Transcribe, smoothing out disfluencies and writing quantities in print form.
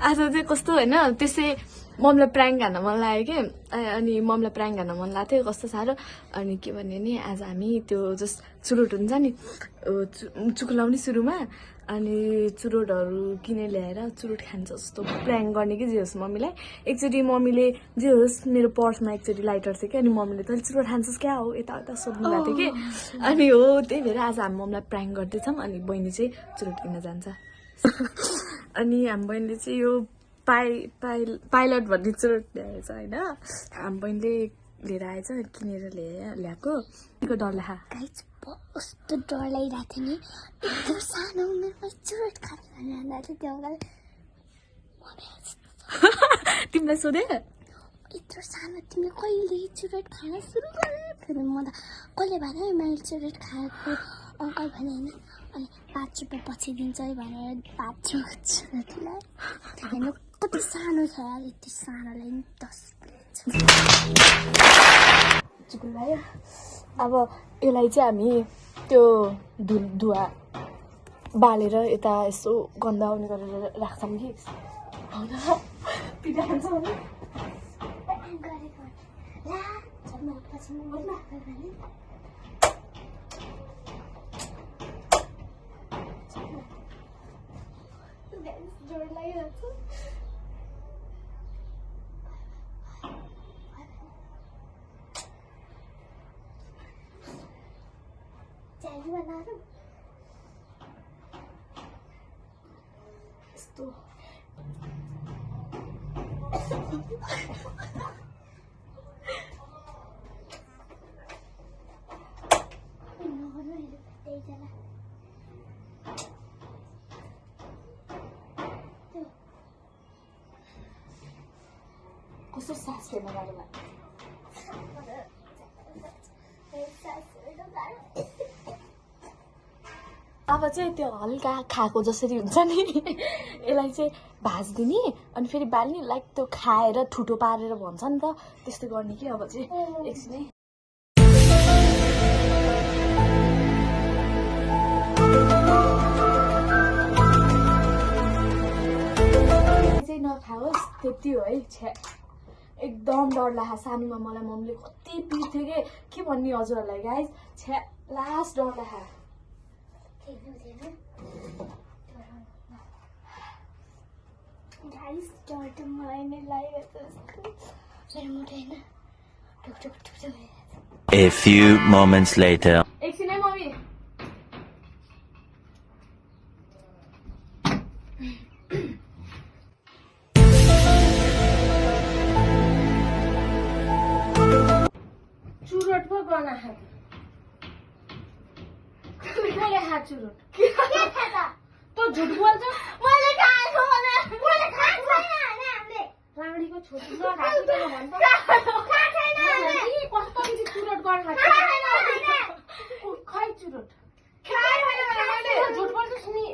आज चाहिँ कस्तो होइन त्यसै मम्मीलाई प्र्याङ्क हान्न मन लाग्यो कि अनि मम्मीलाई प्र्याङ्क हान्न मन लाग्थ्यो कस्तो साह्रो अनि के भन्यो नि आज हामी त्यो जस्ट चुरोट हुन्छ नि चुकुलाउने सुरुमा अनि चुरोटहरू किनेर ल्याएर चुरोट खान्छ जस्तो प्र्याङ्क गर्ने कि जे होस् मम्मीलाई एकचोटि मम्मीले जे होस् मेरो पर्समा एकचोटि लाइटर थियो कि अनि मम्मीले तैँले चुरोट खान्छस् क्या हो यताउता सोध्नु भएको थियो कि अनि हो त्यही भएर आज हामी मम्मीलाई प्र्याङ्क गर्दैछौँ अनि बहिनी चाहिँ चुरोट किन्न जान्छ अनि हाम्रो बहिनीले चाहिँ यो पाइलट भन्ने चुरोट ल्याएछ होइन हाम्रो बहिनीले लिएर आएछ किनेर ल्याएको डर लाग्यो कस्तो डर लागिरहेको थियो नि एकदम सानो उमेरमा चुरोट खाने भनेर तिमीलाई सोधे यत्रो सानो तिमीले कहिले चुरोट खान सुरु गर्यो फेरि म त कसले भने मैले चुरोट खाएको अङ्कल भने होइन अनि 5 रुपियाँ पछि दिन्छ है भनेर 5 रुपियाँ चुरोटलाई हेर्नु कति सानो छ यार यति सानोलाई नि 10 चुकुलायो अब यसलाई चाहिँ हामी त्यो धुवा बालेर यता यसो गन्दा आउने गरेर राख्छौँ कि पिटा खान्छ भने जोड लागिरहेको छ यस्तो कस्तो सास फेर्न गाह्रो लाग्छ अब चाहिँ त्यो हल्का खाएको जसरी हुन्छ नि यसलाई चाहिँ भाजिदिने अनि फेरि बाल्ने लाइक त्यो खाएर ठुटो पारेर भन्छ नि त त्यस्तै गर्ने कि अब चाहिँ एकछिनै चाहिँ नखाओस् त्यति हो है छ्या एकदम डर लाग्यो सानोमा मलाई मम्मीले कति पिर्थ्यो के भन्ने हजुरहरूलाई गाइस छ्या लास्ट डर लाग्यो गाइस डर त मलाई नै लागेको छ A few moments later. एकछिनै मम्मी चुरोट पो बना खाएको कसले खाएको चुरोट के खाएको त झुट बोल्छ मैले खाएको भने मैले खाएको छैन हैन हामीले राणीको छोरी नखाएको छैन भन्छ कस्तो बिजी चुरोट गर्न खाएको खै चुरोट खाए भने झुट बोल्छस् नि